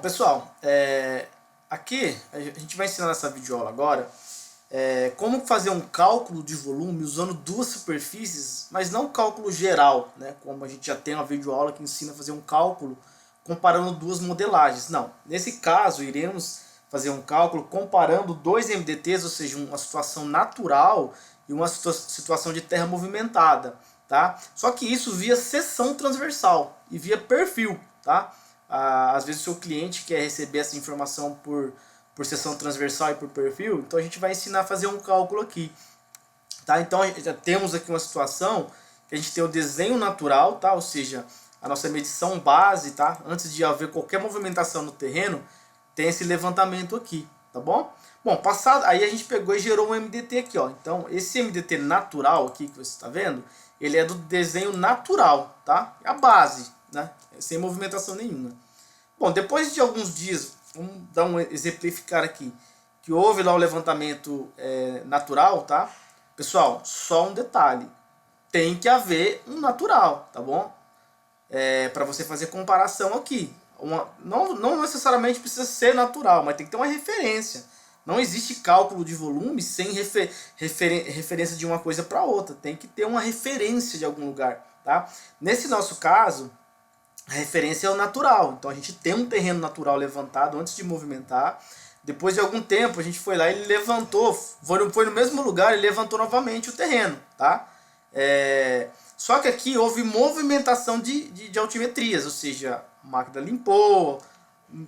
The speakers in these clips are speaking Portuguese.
Pessoal, aqui a gente vai ensinar nessa videoaula agora como fazer um cálculo de volume usando duas superfícies, mas não cálculo geral, né? Como a gente já tem uma videoaula que ensina a fazer um cálculo comparando duas modelagens. Não, nesse caso iremos fazer um cálculo comparando dois MDTs, ou seja, uma situação natural e uma situação de terra movimentada, tá? Só que isso via seção transversal e via perfil, tá? Às vezes o seu cliente quer receber essa informação por seção transversal e por perfil, então a gente vai ensinar a fazer um cálculo aqui, tá? Então já temos aqui uma situação que a gente tem o desenho natural, tá? Ou seja, a nossa medição base, tá? Antes de haver qualquer movimentação no terreno, tem esse levantamento aqui, tá bom? Bom, passado, aí a gente pegou e gerou um MDT aqui, ó. Então, esse MDT natural aqui que você está vendo, ele é do desenho natural, tá? É a base, né? Sem movimentação nenhuma. Bom, depois de alguns dias, vamos dar exemplificar aqui, que houve lá o levantamento natural, tá? Pessoal, só um detalhe, tem que haver um natural, tá bom? Para você fazer comparação aqui. Não necessariamente precisa ser natural, mas tem que ter uma referência. Não existe cálculo de volume sem referência de uma coisa para outra. Tem que ter uma referência de algum lugar, tá? Nesse nosso caso, a referência é o natural. Então a gente tem um terreno natural levantado antes de movimentar. Depois de algum tempo a gente foi lá e ele levantou, foi no mesmo lugar e levantou novamente o terreno, tá? Só que aqui houve movimentação de altimetrias, ou seja, a máquina limpou,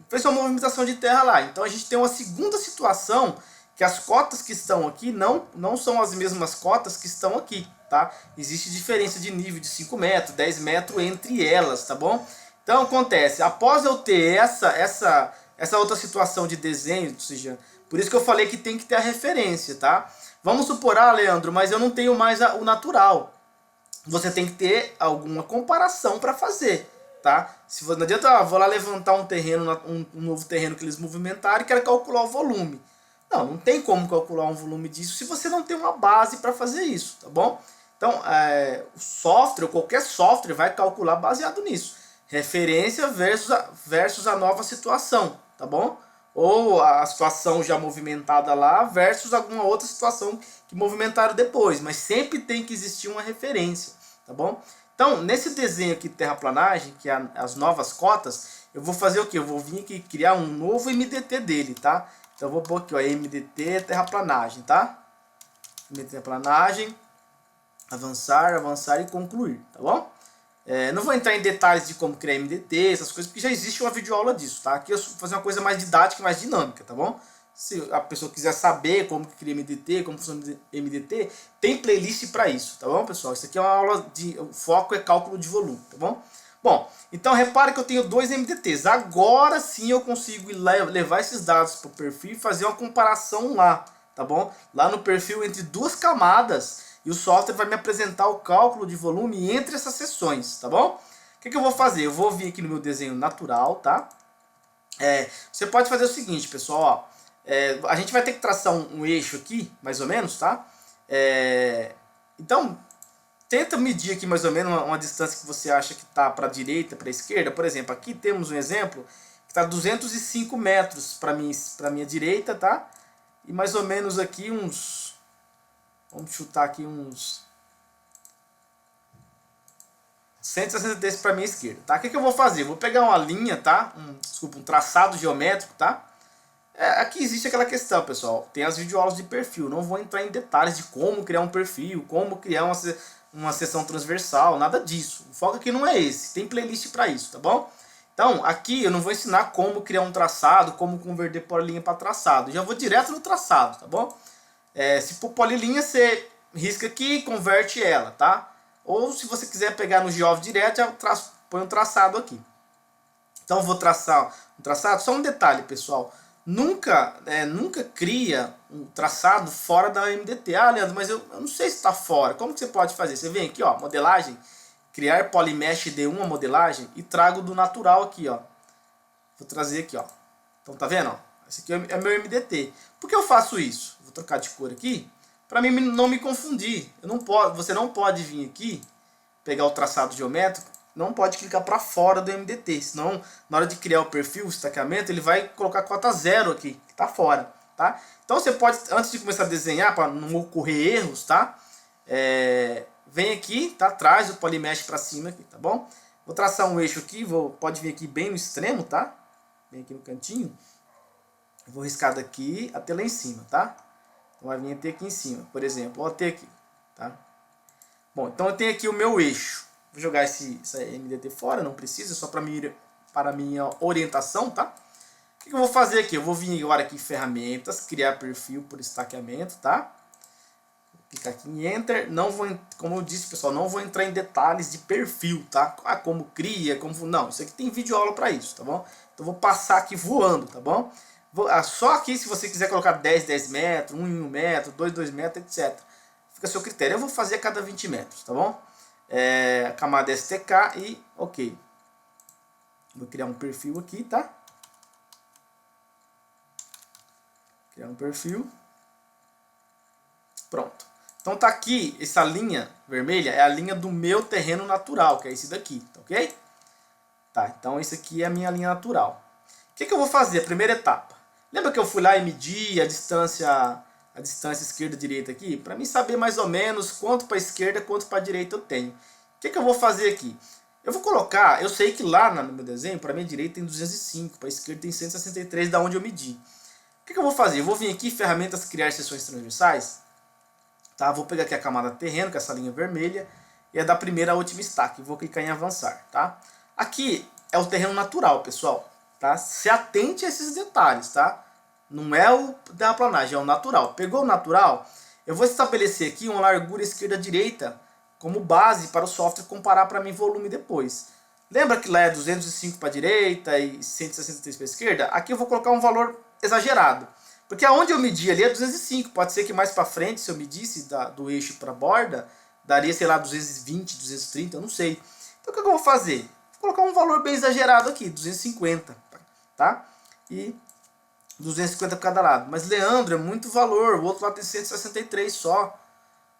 fez uma movimentação de terra lá. Então a gente tem uma segunda situação que as cotas que estão aqui não são as mesmas cotas que estão aqui, tá? Existe diferença de nível de 5 metros, 10 metros entre elas, tá bom? Então acontece, após eu ter essa outra situação de desenho, ou seja, por isso que eu falei que tem que ter a referência, tá? Vamos supor, Leandro, mas eu não tenho mais o natural. Você tem que ter alguma comparação para fazer, tá? Se não adianta, vou lá levantar um terreno, um novo terreno que eles movimentaram e quero calcular o volume. Não tem como calcular um volume disso se você não tem uma base para fazer isso, tá bom? Então, o software, qualquer software vai calcular baseado nisso. Referência versus a nova situação, tá bom? Ou a situação já movimentada lá versus alguma outra situação que movimentaram depois. Mas sempre tem que existir uma referência, tá bom? Então, nesse desenho aqui de terraplanagem, que é as novas cotas, eu vou fazer o quê? Eu vou vir aqui criar um novo MDT dele, tá? Então, eu vou pôr aqui, ó, MDT terraplanagem, tá? MDT terraplanagem, avançar, avançar e concluir, tá bom? Não vou entrar em detalhes de como criar MDT, essas coisas, porque já existe uma videoaula disso, tá? Aqui eu vou fazer uma coisa mais didática, mais dinâmica, tá bom? Se a pessoa quiser saber como que cria MDT, como funciona MDT, tem playlist para isso, tá bom, pessoal? Isso aqui é uma aula o foco é cálculo de volume, tá bom? Bom, então repare que eu tenho dois MDTs. Agora sim eu consigo levar esses dados para o perfil e fazer uma comparação lá, tá bom? Lá no perfil entre duas camadas. E o software vai me apresentar o cálculo de volume entre essas seções, tá bom? O que eu vou fazer? Eu vou vir aqui no meu desenho natural, tá? Você pode fazer o seguinte, pessoal, ó. A gente vai ter que traçar um eixo aqui, mais ou menos, tá? Então, tenta medir aqui mais ou menos uma distância que você acha que está para a direita, para a esquerda. Por exemplo, aqui temos um exemplo que está 205 metros para minha direita, tá? E mais ou menos aqui uns... Vamos chutar aqui uns 163 para minha esquerda, tá? O que eu vou fazer? Eu vou pegar uma linha, tá? Um traçado geométrico, tá? Aqui existe aquela questão, pessoal. Tem as videoaulas de perfil. Não vou entrar em detalhes de como criar um perfil, como criar uma seção transversal, nada disso. O foco aqui não é esse. Tem playlist para isso, tá bom? Então, aqui eu não vou ensinar como criar um traçado, como converter polilinha para traçado. Eu já vou direto no traçado, tá bom? Se for polilinha, você risca aqui e converte ela, tá? Ou se você quiser pegar no GeoV direto, já põe um traçado aqui. Então eu vou traçar um traçado. Só um detalhe, pessoal. Nunca cria um traçado fora da MDT. Leandro, mas eu não sei se está fora. Como que você pode fazer? Você vem aqui, ó, modelagem, criar Polymesh D1 a modelagem e trago do natural aqui, ó. Vou trazer aqui, ó. Então tá vendo? Ó? Esse aqui é meu MDT. Por que eu faço isso? Vou trocar de cor aqui para mim não me confundir. Você não pode vir aqui, pegar o traçado geométrico não pode clicar para fora do MDT, senão na hora de criar o perfil, o estacamento, ele vai colocar cota 0 aqui, que está fora, tá? Então você pode, antes de começar a desenhar, para não ocorrer erros, tá? Vem aqui, tá? Traz o polymesh para cima aqui, tá bom? Vou traçar um eixo aqui, pode vir aqui bem no extremo, tá? Bem aqui no cantinho. Vou riscar daqui até lá em cima, tá? Então vai vir até aqui em cima, por exemplo, ou até aqui, tá? Bom, então eu tenho aqui o meu eixo. Vou jogar essa MDT fora, não precisa, só para minha orientação, tá? O que eu vou fazer aqui? Eu vou vir agora aqui em ferramentas, criar perfil por estaqueamento, tá? Vou clicar aqui em Enter. Não vou, como eu disse, pessoal, não vou entrar em detalhes de perfil, tá? Como cria, como... Não, isso aqui tem vídeo aula para isso, tá bom? Então vou passar aqui voando, tá bom? Só aqui, se você quiser colocar 10 metros, 1 em 1 metro, 2 metros, etc. Fica a seu critério. Eu vou fazer a cada 20 metros, tá bom? Camada STK e OK. Vou criar um perfil aqui, tá? Criar um perfil. Pronto. Então tá aqui, essa linha vermelha é a linha do meu terreno natural, que é esse daqui, tá ok? Tá, então esse aqui é a minha linha natural. O que eu vou fazer? A primeira etapa. Lembra que eu fui lá e medi a distância esquerda e direita aqui? Para mim saber mais ou menos quanto para a esquerda, quanto para a direita eu tenho. O que eu vou fazer aqui? Eu vou colocar, eu sei que lá no meu desenho, para a minha direita tem 205, para a esquerda tem 163, da onde eu medi. O que eu vou fazer? Eu vou vir aqui, ferramentas, criar seções transversais. Tá? Vou pegar aqui a camada terreno, com essa linha vermelha, e é da primeira à última estaca. Vou clicar em avançar. Tá? Aqui é o terreno natural, pessoal. Tá? Se atente a esses detalhes, tá? Não é o terraplanagem, é o natural. Pegou o natural, eu vou estabelecer aqui uma largura esquerda-direita como base para o software comparar para mim volume depois. Lembra que lá é 205 para a direita e 163 para a esquerda? Aqui eu vou colocar um valor exagerado. Porque aonde eu medi ali é 205. Pode ser que mais para frente, se eu medisse do eixo para a borda, daria, sei lá, 220, 230, eu não sei. Então o que eu vou fazer? Vou colocar um valor bem exagerado aqui, 250. Tá? E 250 para cada lado. Mas Leandro, é muito valor, o outro lado tem 163 só.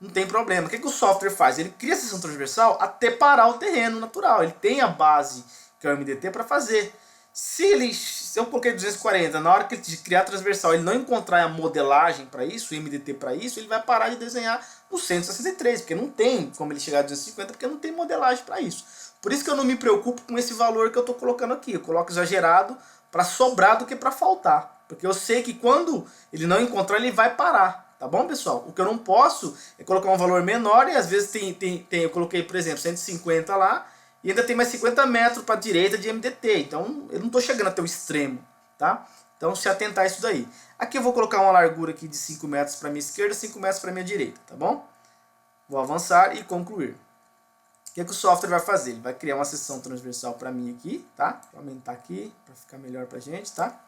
Não tem problema. O que o software faz? Ele cria a seção transversal até parar o terreno natural. Ele tem a base, que é o MDT, para fazer. Se eu coloquei 240, na hora que ele criar a transversal, ele não encontrar a modelagem para isso, o MDT para isso, ele vai parar de desenhar no 163, porque não tem como ele chegar a 250, porque não tem modelagem para isso. Por isso que eu não me preocupo com esse valor que eu estou colocando aqui. Eu coloco exagerado para sobrar do que para faltar. Porque eu sei que quando ele não encontrar, ele vai parar. Tá bom, pessoal? O que eu não posso é colocar um valor menor e às vezes eu coloquei, por exemplo, 150 lá e ainda tem mais 50 metros para a direita de MDT. Então eu não estou chegando até o extremo. Tá? Então se atentar a isso daí. Aqui eu vou colocar uma largura aqui de 5 metros para a minha esquerda, 5 metros para a minha direita. Tá bom? Vou avançar e concluir. O que o software vai fazer? Ele vai criar uma seção transversal para mim aqui, tá? Vou aumentar aqui para ficar melhor para a gente, tá?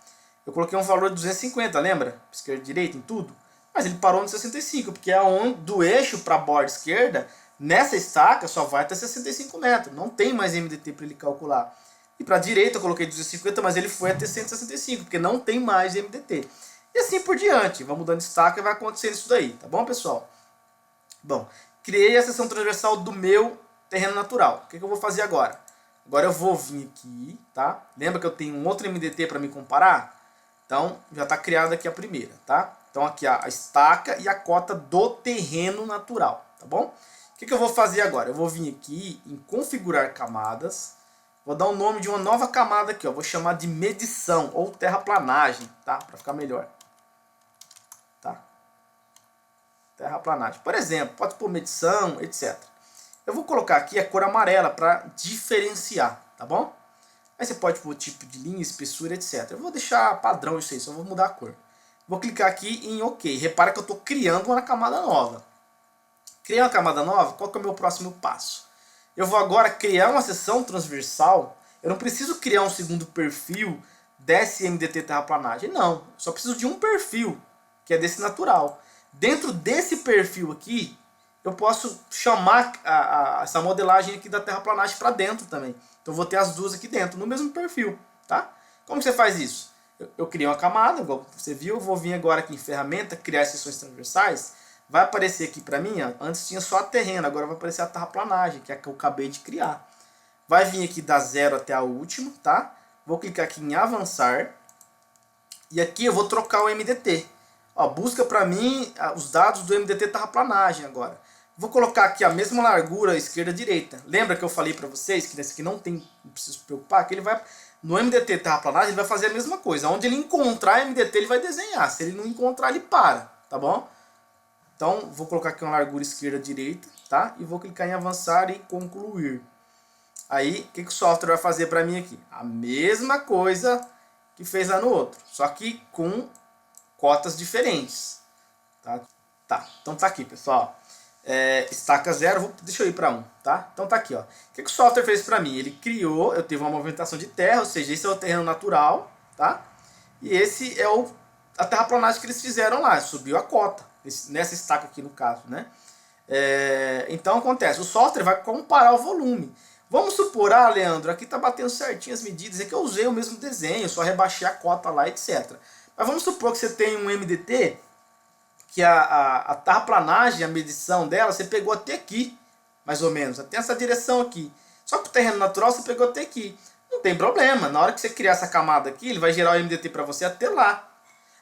Eu coloquei um valor de 250, lembra? Esquerda e direita em tudo. Mas ele parou no 65, porque é onde do eixo para a borda esquerda, nessa estaca só vai até 65 metros. Não tem mais MDT para ele calcular. E para a direita eu coloquei 250, mas ele foi até 165, porque não tem mais MDT. E assim por diante. Vai mudando de estaca e vai acontecendo isso daí. Tá bom, pessoal? Bom, criei a seção transversal do meu terreno natural. O que eu vou fazer agora? Agora eu vou vir aqui, tá? Lembra que eu tenho um outro MDT para me comparar? Então, já está criada aqui a primeira, tá? Então aqui a estaca e a cota do terreno natural, tá bom? O que eu vou fazer agora? Eu vou vir aqui em configurar camadas, vou dar o nome de uma nova camada aqui, ó. Vou chamar de medição ou terraplanagem, tá? Para ficar melhor. Tá? Terraplanagem. Por exemplo, pode pôr medição, etc. Eu vou colocar aqui a cor amarela para diferenciar, tá bom? Aí você pode pôr tipo de linha, espessura, etc. Eu vou deixar padrão isso aí, só vou mudar a cor. Vou clicar aqui em OK. Repara que eu estou criando uma camada nova. Criar uma camada nova, qual que é o meu próximo passo? Eu vou agora criar uma seção transversal. Eu não preciso criar um segundo perfil desse MDT terraplanagem. Não, eu só preciso de um perfil, que é desse natural. Dentro desse perfil aqui, eu posso chamar essa modelagem aqui da terraplanagem para dentro também. Então eu vou ter as duas aqui dentro, no mesmo perfil. Tá? Como você faz isso? Eu criei uma camada, igual você viu, eu vou vir agora aqui em ferramenta, criar seções transversais. Vai aparecer aqui para mim, ó, antes tinha só a terreno, agora vai aparecer a terraplanagem, que é a que eu acabei de criar. vai vir aqui da 0 até a última, tá? Vou clicar aqui em avançar. E aqui eu vou trocar o MDT. Ó, busca para mim os dados do MDT terraplanagem agora. Vou colocar aqui a mesma largura esquerda-direita. Lembra que eu falei para vocês que nesse aqui não precisa se preocupar, que ele vai no MDT terraplanagem ele vai fazer a mesma coisa. Onde ele encontrar MDT ele vai desenhar. Se ele não encontrar ele para, tá bom? Então vou colocar aqui uma largura esquerda-direita, tá? E vou clicar em avançar e concluir. Aí o que o software vai fazer para mim aqui? A mesma coisa que fez lá no outro, só que com cotas diferentes. Tá, então tá aqui, pessoal. Estaca 0, deixa eu ir para 1, tá? Então tá aqui, ó. O que o software fez para mim? Ele criou, eu tive uma movimentação de terra, ou seja, esse é o terreno natural, tá? E esse é a terraplanagem que eles fizeram lá, subiu a cota, nessa estaca aqui no caso, né? Então acontece, o software vai comparar o volume. Vamos supor, Leandro, aqui tá batendo certinho as medidas, é que eu usei o mesmo desenho, só rebaixei a cota lá, etc. Mas vamos supor que você tem um MDT, que a terraplanagem, a medição dela, você pegou até aqui, mais ou menos, até essa direção aqui. Só que o terreno natural você pegou até aqui. Não tem problema, na hora que você criar essa camada aqui, ele vai gerar o MDT para você até lá.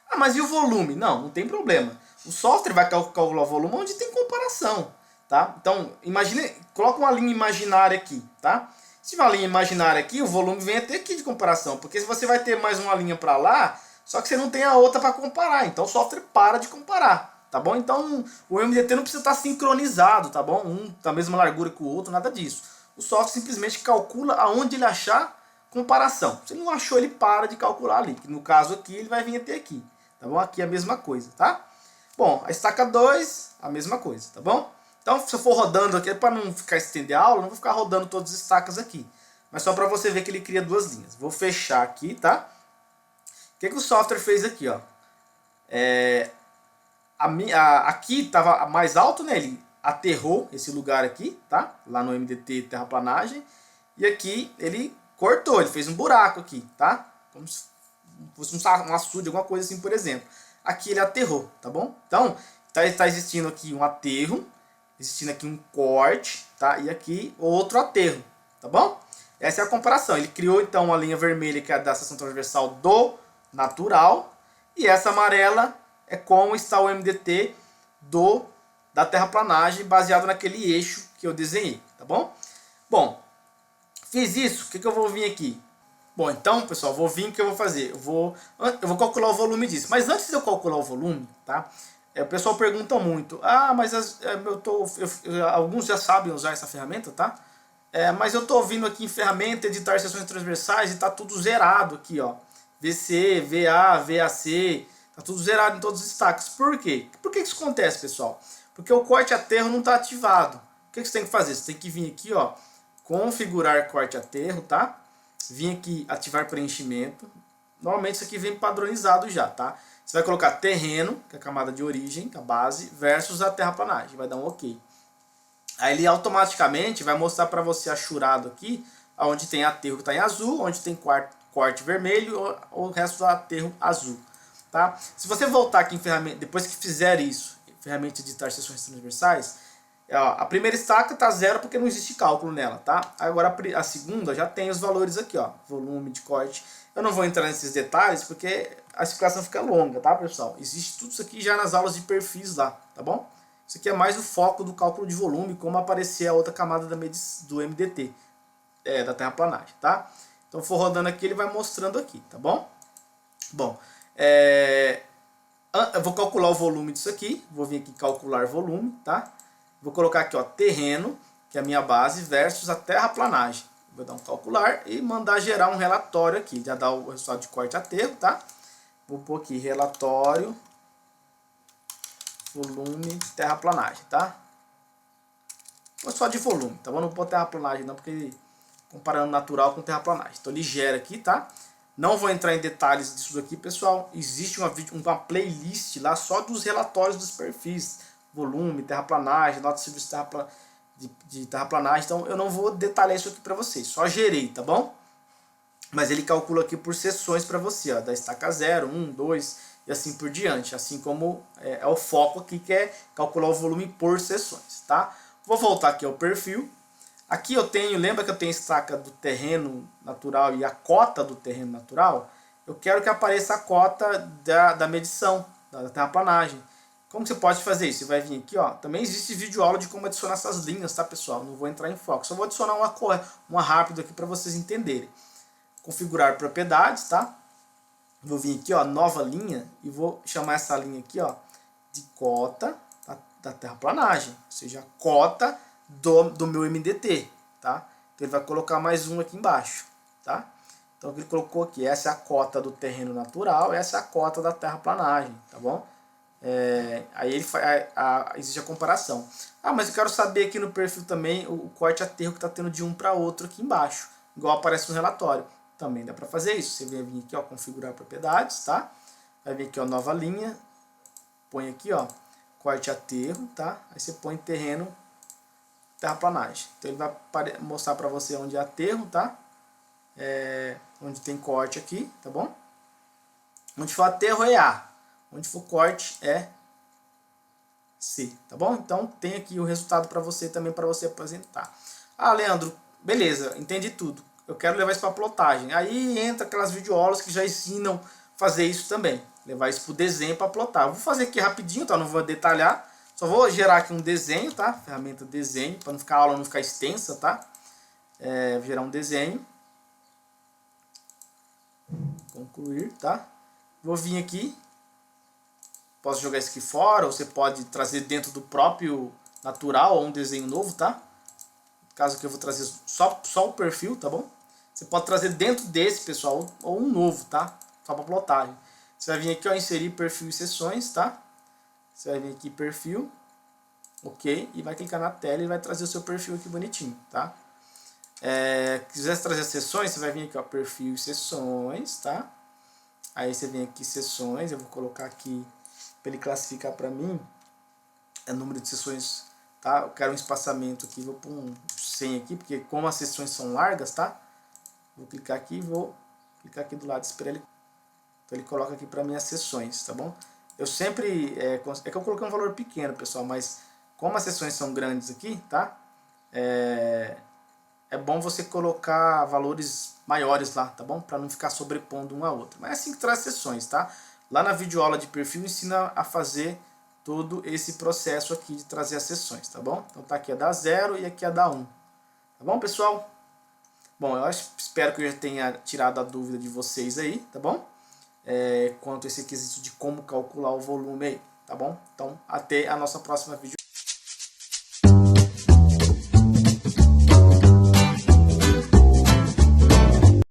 Ah, mas e o volume? Não tem problema. O software vai calcular o volume onde tem comparação. Tá? Então, imagine, coloca uma linha imaginária aqui, tá? Se tiver uma linha imaginária aqui, o volume vem até aqui de comparação, porque se você vai ter mais uma linha para lá, só que você não tem a outra para comparar, então o software para de comparar, tá bom? Então, o MDT não precisa estar sincronizado, tá bom? Um da mesma largura que o outro, nada disso. O software simplesmente calcula aonde ele achar comparação. Se ele não achou, ele para de calcular ali, que no caso aqui ele vai vir até aqui, tá bom? Aqui é a mesma coisa, tá? Bom, a estaca 2, a mesma coisa, tá bom? Então, se eu for rodando aqui, para não ficar estender a aula, não vou ficar rodando todas as estacas aqui. Mas só para você ver que ele cria duas linhas. Vou fechar aqui, tá? O que o software fez aqui, ó? Aqui estava mais alto, né? Ele aterrou esse lugar aqui, tá? Lá no MDT terraplanagem. E aqui ele cortou, ele fez um buraco aqui, tá? Como se fosse um açude, alguma coisa assim, por exemplo. Aqui ele aterrou, tá bom? Então, tá existindo aqui um aterro, existindo aqui um corte, tá? E aqui outro aterro, tá bom? Essa é a comparação. Ele criou então uma linha vermelha que é da seção transversal do natural e essa amarela é como está o MDT da terraplanagem baseado naquele eixo que eu desenhei, tá bom? Bom, fiz isso, o que eu vou vir aqui? Bom, então, pessoal, vou vir, o que eu vou fazer? Eu vou calcular o volume disso. Mas antes de eu calcular o volume, tá? O pessoal pergunta muito, mas alguns já sabem usar essa ferramenta, tá? Mas eu estou vindo aqui em ferramenta, editar seções transversais e está tudo zerado aqui, ó. VC, VA, VAC, tá tudo zerado em todos os destaques. Por quê? Por que isso acontece, pessoal? Porque o corte aterro não está ativado. O que você tem que fazer? Você tem que vir aqui, ó, configurar corte aterro, tá? Vim aqui ativar preenchimento. Normalmente isso aqui vem padronizado já, tá? Você vai colocar terreno, que é a camada de origem, a base, versus a terraplanagem. Vai dar um OK. Aí ele automaticamente vai mostrar para você achurado aqui, onde tem aterro que está em azul, onde tem corte vermelho, ou o resto do aterro azul. Tá? Se você voltar aqui em ferramenta, depois que fizer isso, ferramenta de editar seções transversais, a primeira estaca está 0 porque não existe cálculo nela, tá? Agora a segunda já tem os valores aqui, ó, volume de corte. Eu não vou entrar nesses detalhes porque a explicação fica longa, tá, pessoal? Existe tudo isso aqui já nas aulas de perfis lá, tá bom? Isso aqui é mais o foco do cálculo de volume, como aparecer a outra camada do MDT, da terraplanagem, tá? Então, for rodando aqui, ele vai mostrando aqui, tá bom? Bom, eu vou calcular o volume disso aqui, vou vir aqui calcular volume, tá? Vou colocar aqui, ó, terreno, que é a minha base, versus a terraplanagem. Vou dar um calcular e mandar gerar um relatório aqui, já dá o resultado de corte aterro, tá? Vou pôr aqui relatório, volume, terraplanagem, tá? Vou só de volume, tá bom? Não vou pôr terraplanagem não, porque comparando natural com terraplanagem. Então ele gera aqui, tá? Não vou entrar em detalhes disso daqui, pessoal. Existe uma playlist lá só dos relatórios dos perfis. Volume, terraplanagem, nota de serviço de terraplanagem. Então eu não vou detalhar isso aqui para vocês. Só gerei, tá bom? Mas ele calcula aqui por seções para você, ó, da estaca 0, 1, 2 e assim por diante. Assim como é o foco aqui, que é calcular o volume por seções, tá? Vou voltar aqui ao perfil. Aqui eu tenho, lembra que eu tenho a estaca do terreno natural e a cota do terreno natural? Eu quero que apareça a cota da medição, da terraplanagem. Como você pode fazer isso? Você vai vir aqui, ó. Também existe vídeo aula de como adicionar essas linhas, tá, pessoal? Não vou entrar em foco. Só vou adicionar uma rápida aqui para vocês entenderem. Configurar propriedades, tá? Vou vir aqui, ó, nova linha, e vou chamar essa linha aqui, ó, de cota da terraplanagem, ou seja, a cota do meu MDT, tá? Então ele vai colocar mais um aqui embaixo, tá? Então ele colocou aqui, essa é a cota do terreno natural, essa é a cota da terraplanagem, tá bom? Aí ele existe a comparação. Ah, mas eu quero saber aqui no perfil também o corte aterro que está tendo de um para outro aqui embaixo, igual aparece no relatório. Também dá para fazer isso. Você vai vir aqui, ó, configurar propriedades, tá? Vai vir aqui, ó, nova linha, põe aqui, ó, corte aterro, tá? Aí você põe terreno, terraplanagem. Então ele vai mostrar para você onde é aterro, tá? Onde tem corte aqui, tá bom? Onde for aterro é A, onde for corte é C, tá bom? Então tem aqui o resultado para você também, para você apresentar. Ah, Leandro, beleza, entendi tudo. Eu quero levar isso para plotagem. Aí entra aquelas videoaulas que já ensinam fazer isso também. Levar isso para o desenho para plotar. Eu vou fazer aqui rapidinho, tá? Não vou detalhar. Só vou gerar aqui um desenho, tá? Ferramenta desenho, para não ficar a aula não ficar extensa, tá? Vou gerar um desenho. Concluir, tá? Vou vir aqui. Posso jogar isso aqui fora, ou você pode trazer dentro do próprio natural ou um desenho novo, tá? No caso aqui eu vou trazer só o perfil, tá bom? Você pode trazer dentro desse, pessoal, ou um novo, tá? Só para plotagem. Você vai vir aqui, ó, inserir perfil e sessões, tá? Você vai vir aqui, perfil, ok, e vai clicar na tela e vai trazer o seu perfil aqui bonitinho, tá? Quiser trazer as sessões, você vai vir aqui, ó, perfil e sessões, tá? Aí você vem aqui, sessões, eu vou colocar aqui, para ele classificar para mim, número de sessões, tá? Eu quero um espaçamento aqui, vou pôr um 100 aqui, porque como as sessões são largas, tá? Vou clicar aqui e vou clicar aqui do lado, esperar ele. Então ele coloca aqui para mim as sessões, tá bom? Eu sempre, é que eu coloquei um valor pequeno, pessoal, mas como as sessões são grandes aqui, tá? É bom você colocar valores maiores lá, tá bom? Para não ficar sobrepondo um a outro. Mas é assim que traz sessões, tá? Lá na videoaula de perfil ensina a fazer todo esse processo aqui de trazer as sessões, tá bom? Então tá aqui a da 0 e aqui a da 1. Tá bom, pessoal? Bom, espero que eu já tenha tirado a dúvida de vocês aí, tá bom? Quanto a esse quesito de como calcular o volume aí, tá bom? Então, até a nossa próxima vídeo.